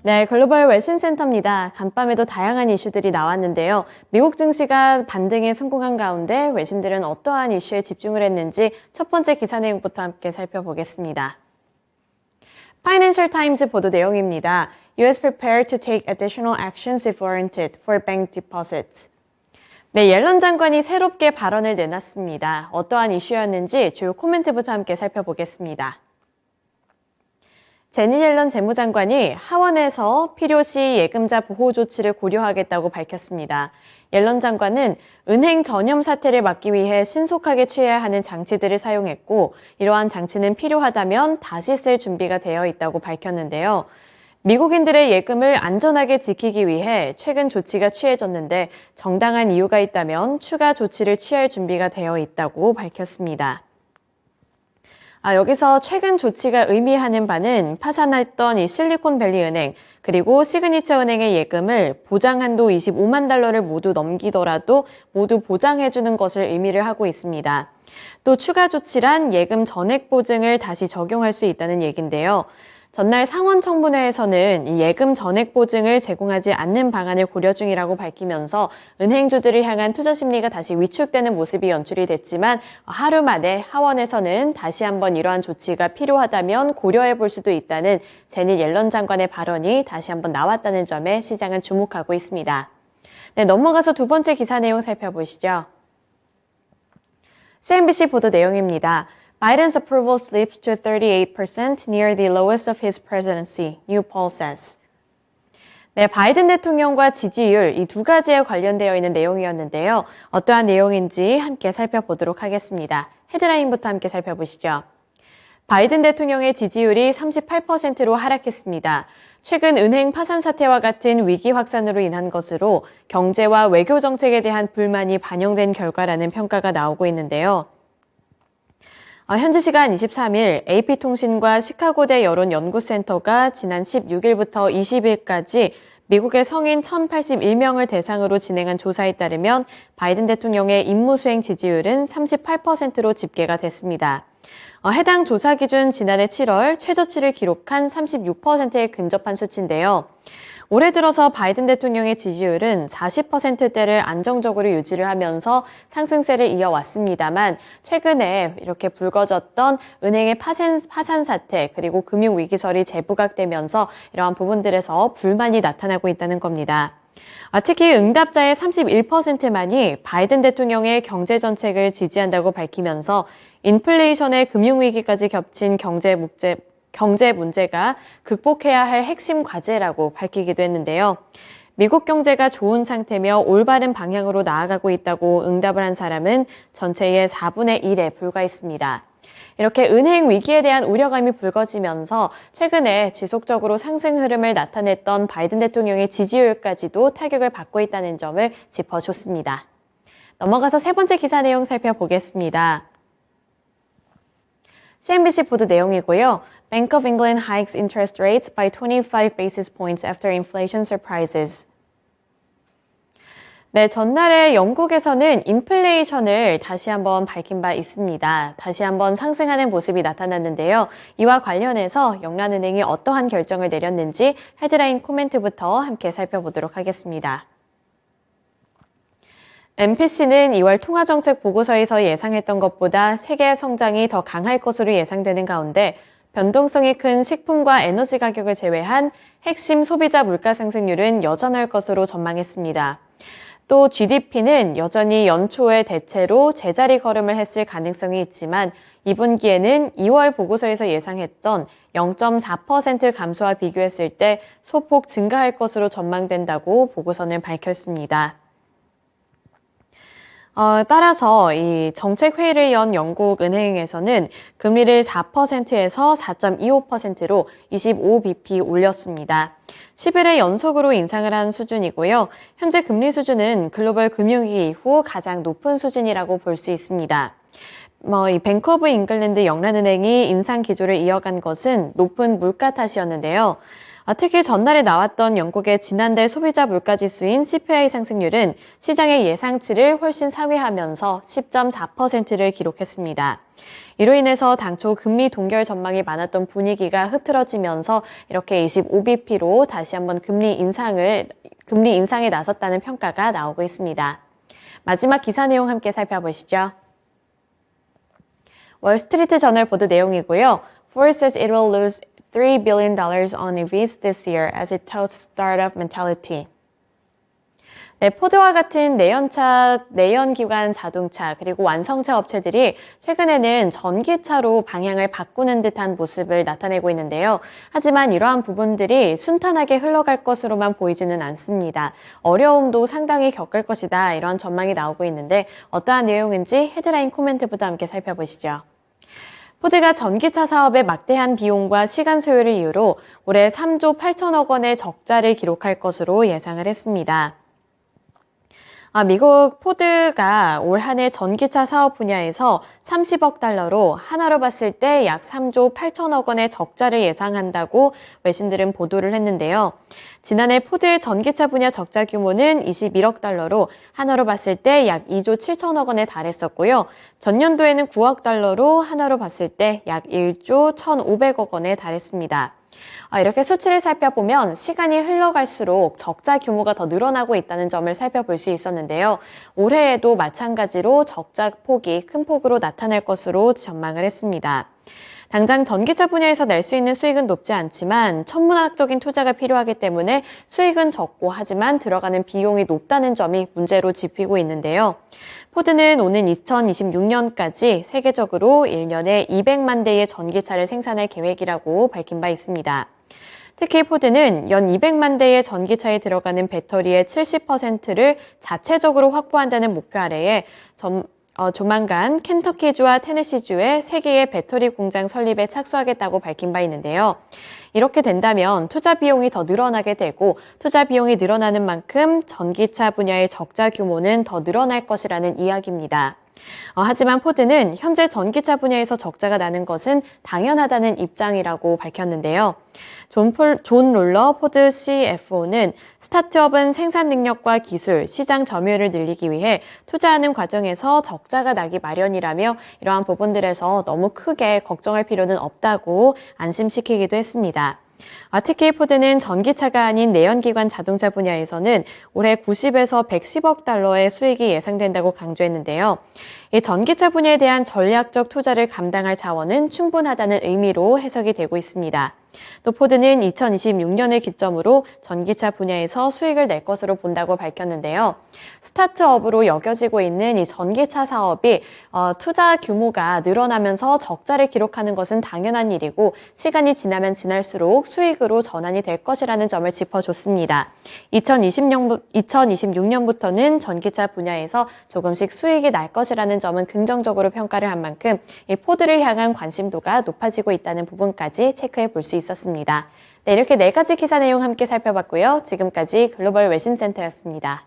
네, 글로벌 외신센터입니다. 간밤에도 다양한 이슈들이 나왔는데요. 미국 증시가 반등에 성공한 가운데 외신들은 어떠한 이슈에 집중을 했는지 첫 번째 기사 내용부터 함께 살펴보겠습니다. 파이낸셜 타임즈 보도 내용입니다. US prepared to take additional actions if warranted for bank deposits. 네, 옐런 장관이 새롭게 발언을 내놨습니다. 어떠한 이슈였는지 주요 코멘트부터 함께 살펴보겠습니다. 제니 옐런 재무장관이 하원에서 필요시 예금자 보호 조치를 고려하겠다고 밝혔습니다. 옐런 장관은 은행 전염 사태를 막기 위해 신속하게 취해야 하는 장치들을 사용했고 이러한 장치는 필요하다면 다시 쓸 준비가 되어 있다고 밝혔는데요. 미국인들의 예금을 안전하게 지키기 위해 최근 조치가 취해졌는데 정당한 이유가 있다면 추가 조치를 취할 준비가 되어 있다고 밝혔습니다. 여기서 최근 조치가 의미하는 바는 파산했던 이 실리콘밸리 은행 그리고 시그니처 은행의 예금을 보장 한도 25만 달러를 모두 넘기더라도 모두 보장해주는 것을 의미를 하고 있습니다. 또 추가 조치란 예금 전액 보증을 다시 적용할 수 있다는 얘기인데요. 전날 상원 청문회에서는 이 예금 전액 보증을 제공하지 않는 방안을 고려 중이라고 밝히면서 은행주들을 향한 투자 심리가 다시 위축되는 모습이 연출이 됐지만 하루 만에 하원에서는 다시 한번 이러한 조치가 필요하다면 고려해 볼 수도 있다는 제니 옐런 장관의 발언이 다시 한번 나왔다는 점에 시장은 주목하고 있습니다. 네, 넘어가서 두 번째 기사 내용 살펴보시죠. CNBC 보도 내용입니다. Biden's approval slips to 38% near the lowest of his presidency, new poll says. 네, 바이든 대통령과 지지율 이 두 가지에 관련되어 있는 내용이었는데요. 어떠한 내용인지 함께 살펴보도록 하겠습니다. 헤드라인부터 함께 살펴보시죠. 바이든 대통령의 지지율이 38%로 하락했습니다. 최근 은행 파산 사태와 같은 위기 확산으로 인한 것으로 경제와 외교 정책에 대한 불만이 반영된 결과라는 평가가 나오고 있는데요. 현지 시간 23일 AP통신과 시카고대 여론연구센터가 지난 16일부터 20일까지 미국의 성인 1,081명을 대상으로 진행한 조사에 따르면 바이든 대통령의 임무수행 지지율은 38%로 집계가 됐습니다. 해당 조사 기준 지난해 7월 최저치를 기록한 36%에 근접한 수치인데요. 올해 들어서 바이든 대통령의 지지율은 40%대를 안정적으로 유지를 하면서 상승세를 이어왔습니다만 최근에 이렇게 불거졌던 은행의 파산 사태 그리고 금융위기설이 재부각되면서 이러한 부분들에서 불만이 나타나고 있다는 겁니다. 특히 응답자의 31%만이 바이든 대통령의 경제정책을 지지한다고 밝히면서 인플레이션의 금융위기까지 겹친 경제 문제가 극복해야 할 핵심 과제라고 밝히기도 했는데요. 미국 경제가 좋은 상태며 올바른 방향으로 나아가고 있다고 응답을 한 사람은 전체의 4분의 1에 불과했습니다. 이렇게 은행 위기에 대한 우려감이 불거지면서 최근에 지속적으로 상승 흐름을 나타냈던 바이든 대통령의 지지율까지도 타격을 받고 있다는 점을 짚어줬습니다. 넘어가서 세 번째 기사 내용 살펴보겠습니다. CNBC 보도 내용이고요. Bank of England hikes interest rates by 25 basis points after inflation surprises. 네, 전날에 영국에서는 인플레이션을 다시 한번 밝힌 바 있습니다. 다시 한번 상승하는 모습이 나타났는데요. 이와 관련해서 영란은행이 어떠한 결정을 내렸는지 헤드라인 코멘트부터 함께 살펴보도록 하겠습니다. MPC는 2월 통화정책 보고서에서 예상했던 것보다 세계 성장이 더 강할 것으로 예상되는 가운데 변동성이 큰 식품과 에너지 가격을 제외한 핵심 소비자 물가 상승률은 여전할 것으로 전망했습니다. 또 GDP는 여전히 연초에 대체로 제자리 걸음을 했을 가능성이 있지만 2분기에는 2월 보고서에서 예상했던 0.4% 감소와 비교했을 때 소폭 증가할 것으로 전망된다고 보고서는 밝혔습니다. 따라서 이 정책회의를 연 영국 은행에서는 금리를 4%에서 4.25%로 25bp 올렸습니다. 10일의 연속으로 인상을 한 수준이고요. 현재 금리 수준은 글로벌 금융위기 이후 가장 높은 수준이라고 볼 수 있습니다. 이 뱅크 오브 잉글랜드 영란은행이 인상 기조를 이어간 것은 높은 물가 탓이었는데요. 특히 전날에 나왔던 영국의 지난달 소비자 물가지수인 CPI 상승률은 시장의 예상치를 훨씬 상회하면서 10.4%를 기록했습니다. 이로 인해서 당초 금리 동결 전망이 많았던 분위기가 흐트러지면서 이렇게 25bp로 다시 한번 금리 인상에 나섰다는 평가가 나오고 있습니다. 마지막 기사 내용 함께 살펴보시죠. 월스트리트 저널 보도 내용이고요. Ford says it will lose $3 billion on EVs this year as it touts startup mentality. 네, 포드와 같은 내연기관 자동차 그리고 완성차 업체들이 최근에는 전기차로 방향을 바꾸는 듯한 모습을 나타내고 있는데요. 하지만 이러한 부분들이 순탄하게 흘러갈 것으로만 보이지는 않습니다. 어려움도 상당히 겪을 것이다. 이런 전망이 나오고 있는데 어떠한 내용인지 헤드라인 코멘트부터 함께 살펴보시죠. 포드가 전기차 사업의 막대한 비용과 시간 소요를 이유로 올해 3조 8천억 원의 적자를 기록할 것으로 예상을 했습니다. 미국 포드가 올 한 해 전기차 사업 분야에서 30억 달러로 하나로 봤을 때 약 3조 8천억 원의 적자를 예상한다고 외신들은 보도를 했는데요. 지난해 포드의 전기차 분야 적자 규모는 21억 달러로 하나로 봤을 때 약 2조 7천억 원에 달했었고요. 전년도에는 9억 달러로 하나로 봤을 때 약 1조 1,500억 원에 달했습니다. 이렇게 수치를 살펴보면 시간이 흘러갈수록 적자 규모가 더 늘어나고 있다는 점을 살펴볼 수 있었는데요. 올해에도 마찬가지로 적자 폭이 큰 폭으로 나타날 것으로 전망을 했습니다. 당장 전기차 분야에서 낼 수 있는 수익은 높지 않지만 천문학적인 투자가 필요하기 때문에 수익은 적고 하지만 들어가는 비용이 높다는 점이 문제로 짚히고 있는데요. 포드는 오는 2026년까지 세계적으로 1년에 200만 대의 전기차를 생산할 계획이라고 밝힌 바 있습니다. 특히 포드는 연 200만 대의 전기차에 들어가는 배터리의 70%를 자체적으로 확보한다는 목표 아래에 조만간 켄터키주와 테네시주에 3개의 배터리 공장 설립에 착수하겠다고 밝힌 바 있는데요. 이렇게 된다면 투자 비용이 더 늘어나게 되고 투자 비용이 늘어나는 만큼 전기차 분야의 적자 규모는 더 늘어날 것이라는 이야기입니다. 하지만 포드는 현재 전기차 분야에서 적자가 나는 것은 당연하다는 입장이라고 밝혔는데요. 존 롤러 포드 CFO는 스타트업은 생산 능력과 기술, 시장 점유율을 늘리기 위해 투자하는 과정에서 적자가 나기 마련이라며 이러한 부분들에서 너무 크게 걱정할 필요는 없다고 안심시키기도 했습니다. 특히 포드는 전기차가 아닌 내연기관 자동차 분야에서는 올해 90에서 110억 달러의 수익이 예상된다고 강조했는데요. 이 전기차 분야에 대한 전략적 투자를 감당할 자원은 충분하다는 의미로 해석이 되고 있습니다. 또 포드는 2026년을 기점으로 전기차 분야에서 수익을 낼 것으로 본다고 밝혔는데요. 스타트업으로 여겨지고 있는 이 전기차 사업이 투자 규모가 늘어나면서 적자를 기록하는 것은 당연한 일이고 시간이 지나면 지날수록 수익으로 전환이 될 것이라는 점을 짚어줬습니다. 2026년부터는 전기차 분야에서 조금씩 수익이 날 것이라는 점은 긍정적으로 평가를 한 만큼 이 포드를 향한 관심도가 높아지고 있다는 부분까지 체크해 볼 수 있었습니다. 네, 이렇게 4가지 기사 내용 함께 살펴봤고요. 지금까지 글로벌 외신센터였습니다.